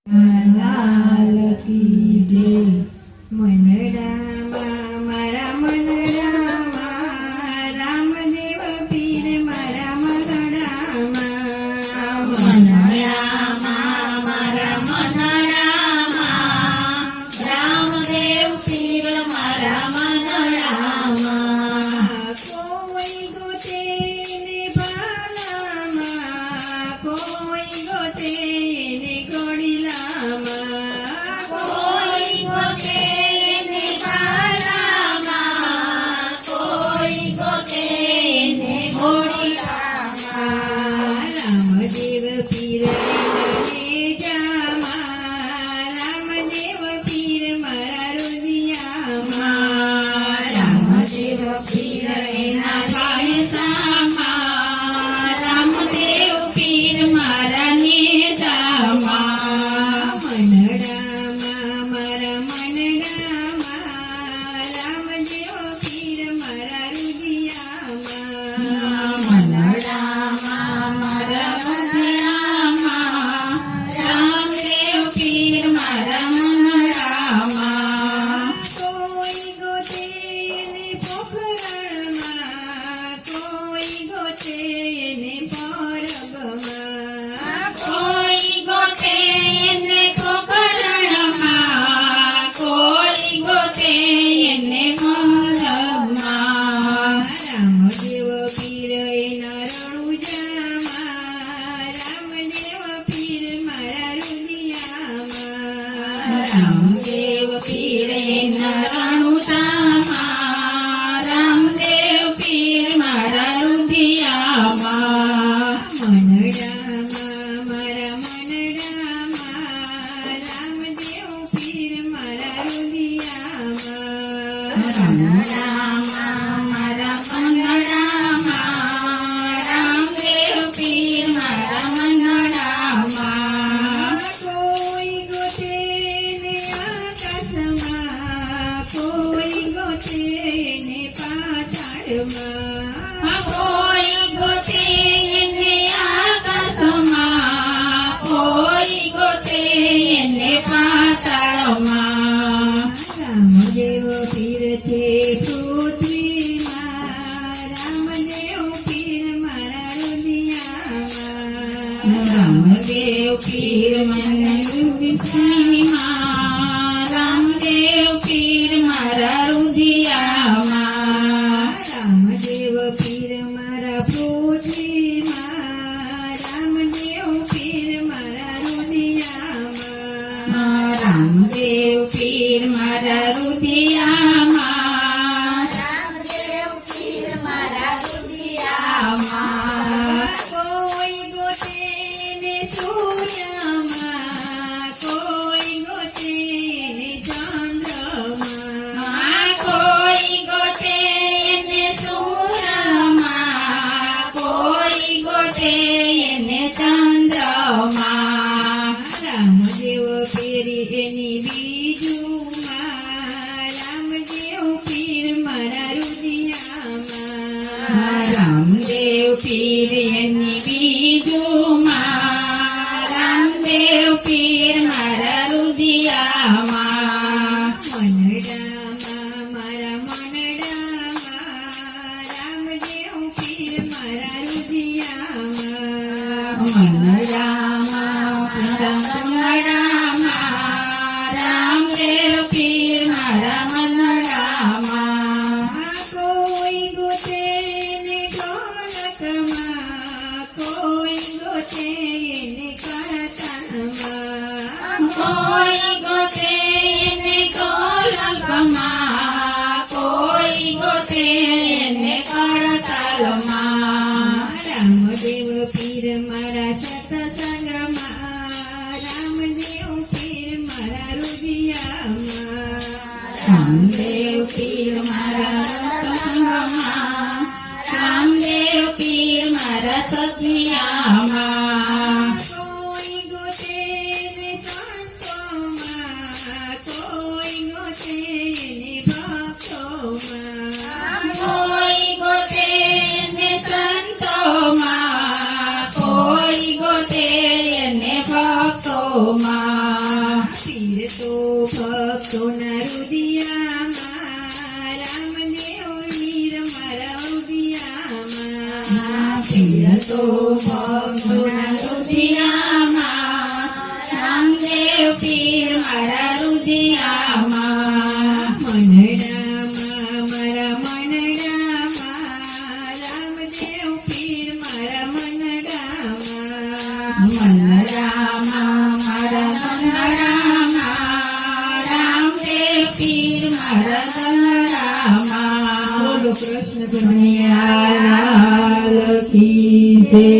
લાલ કી જય મનડામાં મારા મનડામાં રામદેવ પીર મારા મનડામાં મારા મનડામાં રામદેવ પીર મારા મનડામાં કોઈ ગોતે ને બાલામાં કોઈ ગોતે ને ઘોડીલામાં કોઈ ગોતે ને બાલામાં કોઈ ગોતે ને ઘોડીલામાં રામદેવ પીર રામદેવ પીર મારા રુદિયામાં રામદેવ પીર એના પાયસામાં રામદેવ પીર મારા નેજામાં મનડામાં મારા મનડામાં રામદેવ પીર મારા રુદિયામાં મનડામાં મારા રુદિયામાં રામદેવ પીર મારા મનડામાં કોઈ ગોતે ને પોખરણમાં કોઈ ગોતે ને પરબમાં કોઈ ગોતે ને પોખરણમાં કોઈ ગોતે ને પરબમાં રામદેવ પીર એના રણુજામાં રામદેવ પીર મારા રુદિયામાં રામદેવ પીર એના રણુજામાં રામદેવ પીર મારા રુદિયામાં મનડામાં મારા મનડામાં રામદેવ પીર મારા રુદિયામાં મનડામાં મારા મનડામાં રામદેવ પીર મારા મનડામાં કોઈ ગોતે ને આકાશમાં કોઈ ગોતે ને પાતાળમાં કોઈ ગોતે ને આકાશમાં કોઈ ગોતે ને પાતાળમાં રામદેવ પીર છે પૃથ્વીમાં રામદેવ પીર મારા રુદિયામાં રામદેવ પીર મને પૃથ્વીમાં રામદેવ પીર મારા રુદિયામાં રામદેવ પીર મારા પૃથ્વીમાં રામદેવ પીર મારા રુદિયામાં રામદેવ પીર મારા રુદિયામાં રામદેવ પીર મારા રુદિયામાં કોઈ ગોતે ને સૂર્યમાં કોઈ ગોતે ને ચંદ્રમાં કોઈ ગોતે ને સૂર્યમાં કોઈ ગોતે ને ચંદ્રમાં રામદેવ પીર એની બીજુમાં રામદેવ પીર મારા રુદિયામાં રામદેવ પીર એની બીજુમાં રામદેવ પીર મારા રુદિયામાં મનડામાં મારા મનડામાં રામદેવ પીર મારા રુદિયામાં મનડામાં રામદેવ પીર મારા મનડામાં કોઈ ગોતે ને ગોલકમાં કોઈ ગોતે ને કરતાલમાં કોઈ ગોતે ને ગોલકમાં કોઈ ગોતે ને કરતાલમાં રામદેવ પીર મારા સત્સંગમાં રામદેવ પીર મારા રુદિયામાં રામદેવ પીર મારા સત્સંગમાં રામદેવ પીર મારા સત્સંગમાં કોઈ ગોતે ને સંતોમાં કોઈ ગોતે ને ભક્તોમાં કોઈ ગોતે ને સંતોમાં કોઈ ગોતે ને ભક્તોમાં પીર તો ભક્તોના હૃદયામાં રામદેવ પીર મારા હૃદયામાં પીર તો ભક્તોના હૃદયામાં રામદેવ પીર મારા હૃદયામાં મનડામાં મારા મનડામાં રામદેવ પીર મારા મનડામાં મનડામાં મારા મનડામાં રામદેવ પીર મારા મનડામાં બોલો કૃષ્ણ કનૈયા લાલ કી જય.